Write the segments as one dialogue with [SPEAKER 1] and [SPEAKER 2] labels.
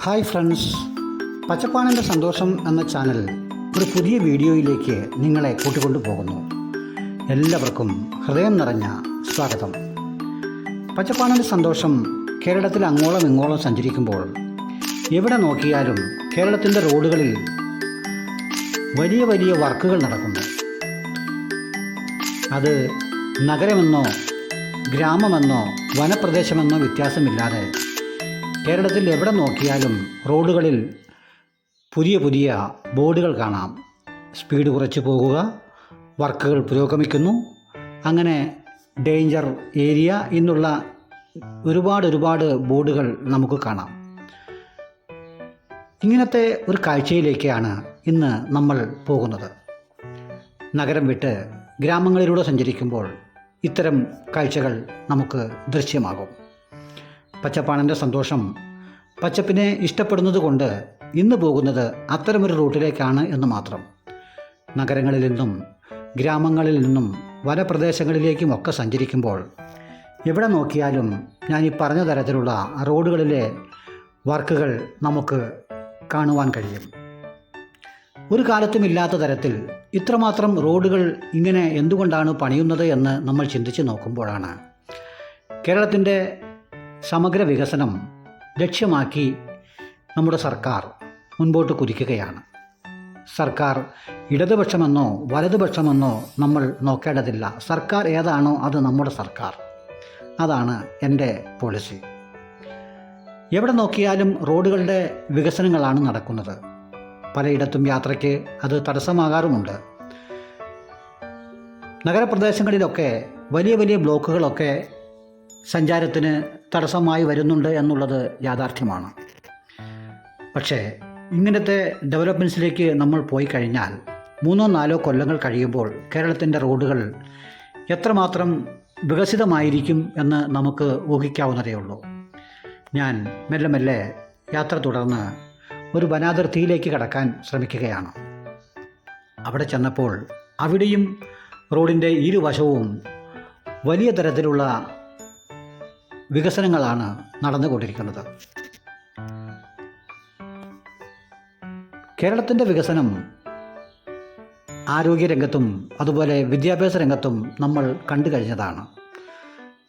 [SPEAKER 1] Hi friends, പച്ചപ്പാണിൻ്റെ സന്തോഷം എന്ന channel ഒരു പുതിയ വീഡിയോയിലേക്ക് നിങ്ങളെ കൂട്ടിക്കൊണ്ടു പോകുന്നു. എല്ലാവർക്കും ഹൃദയം നിറഞ്ഞ സ്വാഗതം. പച്ചപ്പാണിൻ്റെ സന്തോഷം കേരളത്തിൽ അങ്ങോളം ഇങ്ങോളം സഞ്ചരിക്കുമ്പോൾ എവിടെ നോക്കിയാലും കേരളത്തിൻ്റെ റോഡുകളിൽ വലിയ വലിയ വർക്കുകൾ നടക്കുന്നു. അത് നഗരമെന്നോ ഗ്രാമമെന്നോ വനപ്രദേശമെന്നോ വ്യത്യാസമില്ലാതെ കേരളത്തിൽ എവിടെ നോക്കിയാലും റോഡുകളിൽ പുതിയ പുതിയ ബോർഡുകൾ കാണാം. സ്പീഡ് കുറച്ച് പോകുക, വർക്കുകൾ പുരോഗമിക്കുന്നു, അങ്ങനെ ഡേഞ്ചർ ഏരിയ എന്നുള്ള ഒരുപാട് ബോർഡുകൾ നമുക്ക് കാണാം. ഇങ്ങനത്തെ ഒരു കാഴ്ചയിലേക്കാണ് ഇന്ന് നമ്മൾ പോകുന്നത്. നഗരം വിട്ട് ഗ്രാമങ്ങളിലൂടെ സഞ്ചരിക്കുമ്പോൾ ഇത്തരം കാഴ്ചകൾ നമുക്ക് ദൃശ്യമാകും. പച്ചപ്പാണിൻ്റെ സന്തോഷം പച്ചപ്പിനെ ഇഷ്ടപ്പെടുന്നത് കൊണ്ട് ഇന്ന് പോകുന്നത് അത്തരമൊരു റൂട്ടിലേക്കാണ് എന്ന് മാത്രം. നഗരങ്ങളിൽ നിന്നും ഗ്രാമങ്ങളിൽ നിന്നും വനപ്രദേശങ്ങളിലേക്കുമൊക്കെ സഞ്ചരിക്കുമ്പോൾ എവിടെ നോക്കിയാലും ഞാൻ ഈ പറഞ്ഞ തരത്തിലുള്ള റോഡുകളിലെ വർക്കുകൾ നമുക്ക് കാണുവാൻ കഴിയും. ഒരു കാലത്തും ഇല്ലാത്ത തരത്തിൽ ഇത്രമാത്രം റോഡുകൾ ഇങ്ങനെ എന്തുകൊണ്ടാണ് പണിയുന്നത് എന്ന് നമ്മൾ ചിന്തിച്ച് നോക്കുമ്പോഴാണ് കേരളത്തിൻ്റെ സമഗ്ര വികസനം ലക്ഷ്യമാക്കി നമ്മുടെ സർക്കാർ മുൻപോട്ട് കുതിക്കുകയാണ്. സർക്കാർ ഇടതുപക്ഷമെന്നോ വലതുപക്ഷമെന്നോ നമ്മൾ നോക്കേണ്ടതില്ല. സർക്കാർ ഏതാണോ അത് നമ്മുടെ സർക്കാർ. അതാണ് എൻ്റെ പോളിസി. എവിടെ നോക്കിയാലും റോഡുകളുടെ വികസനങ്ങളാണ് നടക്കുന്നത്. പലയിടത്തും യാത്രയ്ക്ക് അത് തടസ്സമാകാറുമുണ്ട്. നഗരപ്രദേശങ്ങളിലൊക്കെ വലിയ വലിയ ബ്ലോക്കുകളൊക്കെ സഞ്ചാരത്തിന് തടസ്സമായി വരുന്നുണ്ട് എന്നുള്ളത് യാഥാർത്ഥ്യമാണ്. പക്ഷേ ഇങ്ങനത്തെ ഡെവലപ്മെൻറ്റ്സിലേക്ക് നമ്മൾ പോയി കഴിഞ്ഞാൽ 3-4 കൊല്ലങ്ങൾ കഴിയുമ്പോൾ കേരളത്തിൻ്റെ റോഡുകൾ എത്രമാത്രം വികസിതമായിരിക്കും എന്ന് നമുക്ക് ഊഹിക്കാവുന്നതേ ഉള്ളൂ. ഞാൻ മെല്ലെ മെല്ലെ യാത്ര തുടർന്ന് ഒരു വനാതിർത്തിയിലേക്ക് കടക്കാൻ ശ്രമിക്കുകയാണ്. അവിടെ ചെന്നപ്പോൾ അവിടെയും റോഡിൻ്റെ ഇരുവശവും വലിയ തരത്തിലുള്ള വികസനങ്ങളാണ് നടന്നുകൊണ്ടിരിക്കുന്നത്. കേരളത്തിൻ്റെ വികസനം ആരോഗ്യരംഗത്തും അതുപോലെ വിദ്യാഭ്യാസ രംഗത്തും നമ്മൾ കണ്ടു കഴിഞ്ഞതാണ്.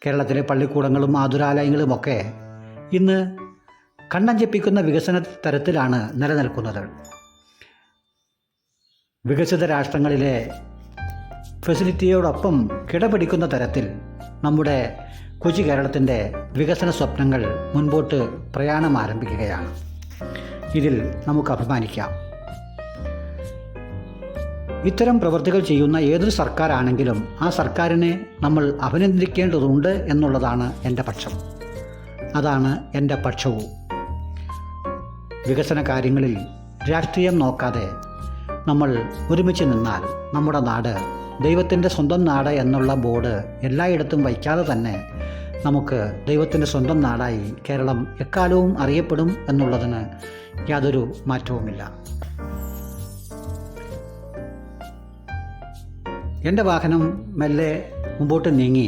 [SPEAKER 1] കേരളത്തിലെ പള്ളിക്കൂടങ്ങളും ആതുരാലയങ്ങളുമൊക്കെ ഇന്ന് കണ്ണഞ്ചിപ്പിക്കുന്ന വികസന തരത്തിലാണ് നിലനിൽക്കുന്നത്. വികസിത രാഷ്ട്രങ്ങളിലെ ഫെസിലിറ്റിയോടൊപ്പം കിടപിടിക്കുന്ന തരത്തിൽ നമ്മുടെ കൊച്ചി കേരളത്തിൻ്റെ വികസന സ്വപ്നങ്ങൾ മുൻപോട്ട് പ്രയാണം ആരംഭിക്കുകയാണ്. ഇതിൽ നമുക്ക് അഭിമാനിക്കാം. ഇത്തരം പ്രവൃത്തികൾ ചെയ്യുന്ന ഏതൊരു സർക്കാരാണെങ്കിലും ആ സർക്കാരിനെ നമ്മൾ അഭിനന്ദിക്കേണ്ടതുണ്ട് എന്നുള്ളതാണ് എൻ്റെ പക്ഷം. അതാണ് എൻ്റെ പക്ഷവും. വികസന കാര്യങ്ങളിൽ രാഷ്ട്രീയം നോക്കാതെ നമ്മൾ ഒരുമിച്ച് നിന്നാൽ നമ്മുടെ നാട് ദൈവത്തിൻ്റെ സ്വന്തം നാട് എന്നുള്ള ബോർഡ് എല്ലായിടത്തും വയ്ക്കാതെ തന്നെ നമുക്ക് ദൈവത്തിൻ്റെ സ്വന്തം നാടായി കേരളം എക്കാലവും അറിയപ്പെടും എന്നുള്ളതിന് യാതൊരു മാറ്റവുമില്ല. എൻ്റെ വാഹനം മെല്ലെ മുമ്പോട്ട് നീങ്ങി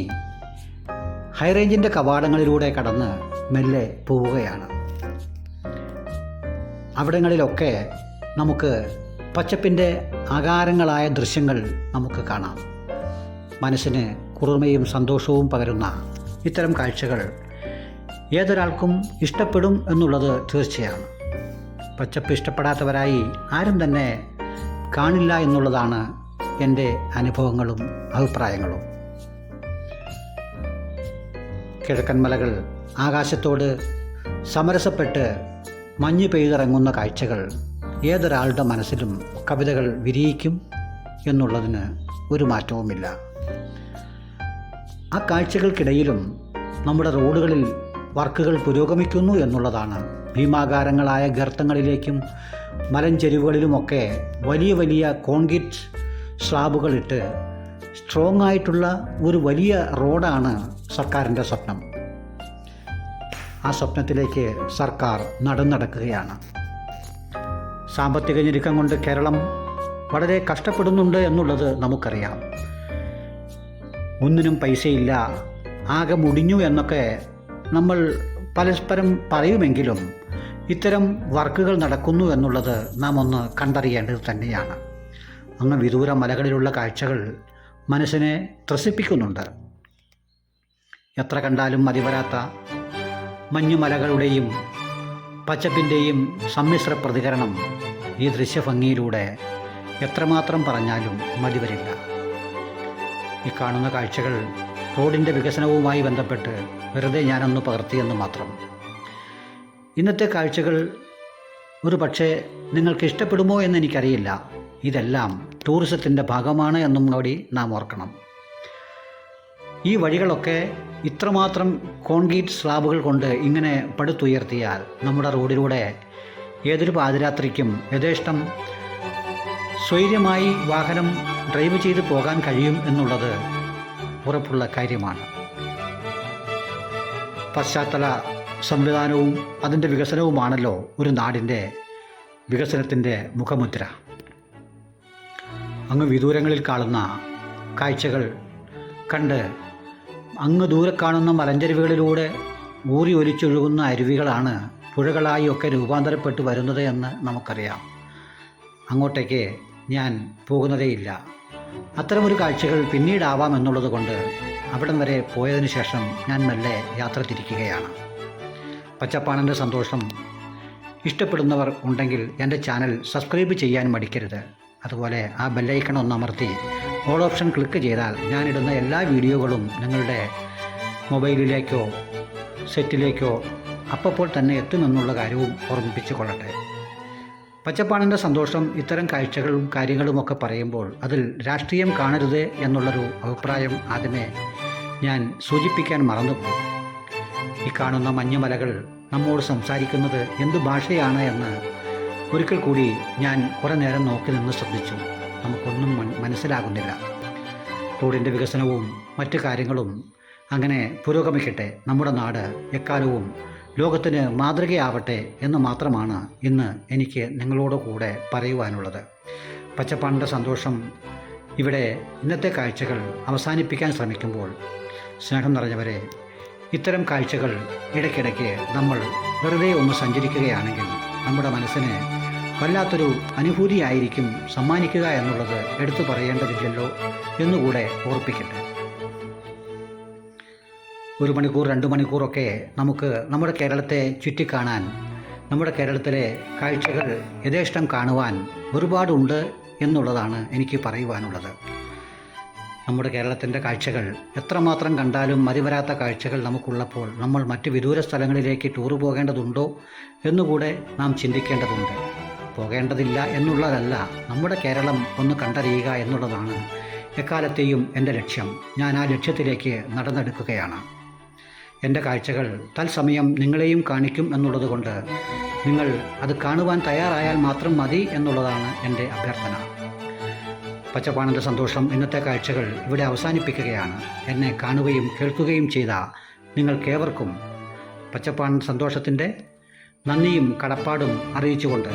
[SPEAKER 1] ഹൈറേഞ്ചിൻ്റെ കവാടങ്ങളിലൂടെ കടന്ന് മെല്ലെ പോവുകയാണ്. അവിടങ്ങളിലൊക്കെ നമുക്ക് പച്ചപ്പിൻ്റെ ആകാരങ്ങളായ ദൃശ്യങ്ങൾ നമുക്ക് കാണാം. മനസ്സിന് കുളിർമയും സന്തോഷവും പകരുന്ന ഇത്തരം കാഴ്ചകൾ ഏതൊരാൾക്കും ഇഷ്ടപ്പെടും എന്നുള്ളത് തീർച്ചയാണ്. പച്ചപ്പ് ഇഷ്ടപ്പെടാത്തവരായി ആരും തന്നെ കാണില്ല എന്നുള്ളതാണ് എൻ്റെ അനുഭവങ്ങളും അഭിപ്രായങ്ങളും. കിഴക്കൻ മലകൾ ആകാശത്തോട് സമരസപ്പെട്ട് മഞ്ഞ് പെയ്തിറങ്ങുന്ന കാഴ്ചകൾ ഏതൊരാളുടെ മനസ്സിലും കവിതകൾ വിരിയിക്കും എന്നുള്ളതിന് ഒരു മാറ്റവുമില്ല. ആ കാഴ്ചകൾക്കിടയിലും നമ്മുടെ റോഡുകളിൽ വർക്കുകൾ പുരോഗമിക്കുന്നു എന്നുള്ളതാണ്. ഭീമാകാരങ്ങളായ ഗർത്തങ്ങളിലേക്കും മലഞ്ചെരിവുകളിലുമൊക്കെ വലിയ വലിയ കോൺക്രീറ്റ് സ്ലാബുകളിട്ട് സ്ട്രോങ് ആയിട്ടുള്ള ഒരു വലിയ റോഡാണ് സർക്കാരിൻ്റെ സ്വപ്നം. ആ സ്വപ്നത്തിലേക്ക് സർക്കാർ നടക്കുകയാണ്. സാമ്പത്തിക ഞെരുക്കം കൊണ്ട് കേരളം വളരെ കഷ്ടപ്പെടുന്നുണ്ട് എന്നുള്ളത് നമുക്കറിയാം. ഒന്നിനും പൈസയില്ല, ആകെ മുടിഞ്ഞു എന്നൊക്കെ നമ്മൾ പരസ്പരം പറയുമെങ്കിലും ഇത്തരം വർക്കുകൾ നടക്കുന്നു എന്നുള്ളത് നാം ഒന്ന് കണ്ടറിയേണ്ടത് തന്നെയാണ്. അങ്ങ് വിദൂര മലകളിലുള്ള കാഴ്ചകൾ മനസ്സിനെ ത്രസിപ്പിക്കുന്നുണ്ട്. എത്ര കണ്ടാലും മതിവരാത്ത മഞ്ഞുമലകളുടെയും പച്ചപ്പിൻ്റെയും സമ്മിശ്ര പ്രതികരണം ഈ ദൃശ്യഭംഗിയിലൂടെ എത്രമാത്രം പറഞ്ഞാലും മതിവരില്ല. ഈ കാണുന്ന കാഴ്ചകൾ റോഡിൻ്റെ വികസനവുമായി ബന്ധപ്പെട്ട് വെറുതെ ഞാനൊന്ന് പകർത്തിയെന്ന് മാത്രം. ഇന്നത്തെ കാഴ്ചകൾ ഒരു പക്ഷേ നിങ്ങൾക്ക് ഇഷ്ടപ്പെടുമോ എന്ന് എനിക്കറിയില്ല. ഇതെല്ലാം ടൂറിസത്തിൻ്റെ ഭാഗമാണ് എന്നും കൂടി നാം ഓർക്കണം. ഈ വഴികളൊക്കെ ഇത്രമാത്രം കോൺക്രീറ്റ് സ്ലാബുകൾ കൊണ്ട് ഇങ്ങനെ പടുത്തുയർത്തിയാൽ നമ്മുടെ റോഡിലൂടെ ഏതൊരു പാതിരാത്രിക്കും യഥേഷ്ടം സ്വൈര്യമായി വാഹനം ഡ്രൈവ് ചെയ്ത് പോകാൻ കഴിയും എന്നുള്ളത് ഉറപ്പുള്ള കാര്യമാണ്. പശ്ചാത്തല സംവിധാനവും അതിൻ്റെ വികസനവുമാണല്ലോ ഒരു നാടിൻ്റെ വികസനത്തിൻ്റെ മുഖമുദ്ര. അങ്ങ് വിദൂരങ്ങളിൽ കാണുന്ന കാഴ്ചകൾ കണ്ട് അങ്ങ് ദൂരെ കാണുന്ന മലഞ്ചെരുവുകളിലൂടെ ഊറി ഒലിച്ചൊഴുകുന്ന അരുവികളാണ് പുഴകളായി ഒക്കെ രൂപാന്തരപ്പെട്ട് വരുന്നത് എന്ന് നമുക്കറിയാം. അങ്ങോട്ടേക്ക് ഞാൻ പോകുന്നതേയില്ല. അത്തരമൊരു കാഴ്ചകൾ പിന്നീടാവാം എന്നുള്ളത് കൊണ്ട് അവിടം വരെ പോയതിനു ശേഷം ഞാൻ മെല്ലെ യാത്ര തിരിക്കുകയാണ്. പച്ചപ്പാണൻ്റെ സന്തോഷം ഇഷ്ടപ്പെടുന്നവർ ഉണ്ടെങ്കിൽ എൻ്റെ ചാനൽ സബ്സ്ക്രൈബ് ചെയ്യാൻ മടിക്കരുത്. അതുപോലെ ആ ബെല്ലൈക്കൺ ഒന്ന് അമർത്തി ഓൾ ഓപ്ഷൻ ക്ലിക്ക് ചെയ്താൽ ഞാനിടുന്ന എല്ലാ വീഡിയോകളും നിങ്ങളുടെ മൊബൈലിലേക്കോ സെറ്റിലേക്കോ അപ്പോൾ തന്നെ എത്തുമെന്നുള്ള കാര്യവും ഓർമ്മിപ്പിച്ചു കൊള്ളട്ടെ. പച്ചപ്പാണൻ്റെ സന്തോഷം ഇത്തരം കാഴ്ചകളും കാര്യങ്ങളുമൊക്കെ പറയുമ്പോൾ അതിൽ രാഷ്ട്രീയം കാണരുത് എന്നുള്ളൊരു അഭിപ്രായം ആദ്യമേ ഞാൻ സൂചിപ്പിക്കാൻ മറന്നുപോയി. ഈ കാണുന്ന മഞ്ഞുമലകൾ നമ്മോട് സംസാരിക്കുന്നത് എന്ത് ഭാഷയാണ് എന്ന് ഒരിക്കൽ കൂടി ഞാൻ കുറേ നേരം നോക്കി നിന്ന് ശ്രദ്ധിച്ചു. നമുക്കൊന്നും മനസ്സിലാകുന്നില്ല. റോഡിൻ്റെ വികസനവും മറ്റു കാര്യങ്ങളും അങ്ങനെ പുരോഗമിക്കട്ടെ. നമ്മുടെ നാട് എക്കാലവും ലോകത്തിന് മാതൃകയാവട്ടെ എന്ന് മാത്രമാണ് ഇന്ന് എനിക്ക് നിങ്ങളോട് കൂടെ പറയുവാനുള്ളത്. പച്ചപ്പാണിൻ്റെ സന്തോഷം ഇവിടെ ഇന്നത്തെ കാഴ്ചകൾ അവസാനിപ്പിക്കാൻ ശ്രമിക്കുമ്പോൾ സ്നേഹം നിറഞ്ഞവരെ, ഇത്തരം കാഴ്ചകൾ ഇടയ്ക്കിടയ്ക്ക് നമ്മൾ വെറുതെ ഒന്ന് സഞ്ചരിക്കുകയാണെങ്കിൽ നമ്മുടെ മനസ്സിന് വല്ലാത്തൊരു അനുഭൂതിയായിരിക്കും സമ്മാനിക്കുക എന്നുള്ളത് എടുത്തു പറയേണ്ടതില്ലല്ലോ എന്നുകൂടെ ഓർപ്പിക്കട്ടെ. 1 മണിക്കൂർ 2 മണിക്കൂറൊക്കെ നമുക്ക് നമ്മുടെ കേരളത്തെ ചുറ്റിക്കാണാൻ, നമ്മുടെ കേരളത്തിലെ കാഴ്ചകൾ യഥേഷ്ടം കാണുവാൻ ഒരുപാടുണ്ട് എന്നുള്ളതാണ് എനിക്ക് പറയുവാനുള്ളത്. നമ്മുടെ കേരളത്തിൻ്റെ കാഴ്ചകൾ എത്രമാത്രം കണ്ടാലും മതിവരാത്ത കാഴ്ചകൾ നമുക്കുള്ളപ്പോൾ നമ്മൾ മറ്റ് വിദൂര സ്ഥലങ്ങളിലേക്ക് ടൂർ പോകേണ്ടതുണ്ടോ എന്നുകൂടെ നാം ചിന്തിക്കേണ്ടതുണ്ട്. പോകേണ്ടതില്ല എന്നുള്ളതല്ല, നമ്മുടെ കേരളം ഒന്ന് കണ്ടറിയുക എന്നുള്ളതാണ് എക്കാലത്തെയും എൻ്റെ ലക്ഷ്യം. ഞാൻ ആ ലക്ഷ്യത്തിലേക്ക് നടന്നെടുക്കുകയാണ്. എൻ്റെ കാഴ്ചകൾ തത്സമയം നിങ്ങളെയും കാണിക്കും എന്നുള്ളത് കൊണ്ട് നിങ്ങൾ അത് കാണുവാൻ തയ്യാറായാൽ മാത്രം മതി എന്നുള്ളതാണ് എൻ്റെ അഭ്യർത്ഥന. പച്ചപ്പാണൻ്റെ സന്തോഷം ഇന്നത്തെ കാഴ്ചകൾ ഇവിടെ അവസാനിപ്പിക്കുകയാണ്. എന്നെ കാണുകയും കേൾക്കുകയും ചെയ്ത നിങ്ങൾക്കേവർക്കും പച്ചപ്പാണൻ സന്തോഷത്തിൻ്റെ നന്ദിയും കടപ്പാടും അറിയിച്ചുകൊണ്ട്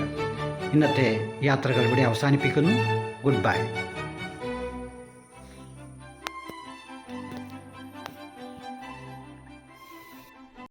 [SPEAKER 1] ഇന്നത്തെ യാത്രകൾ ഇവിടെ അവസാനിപ്പിക്കുന്നു. Good bye.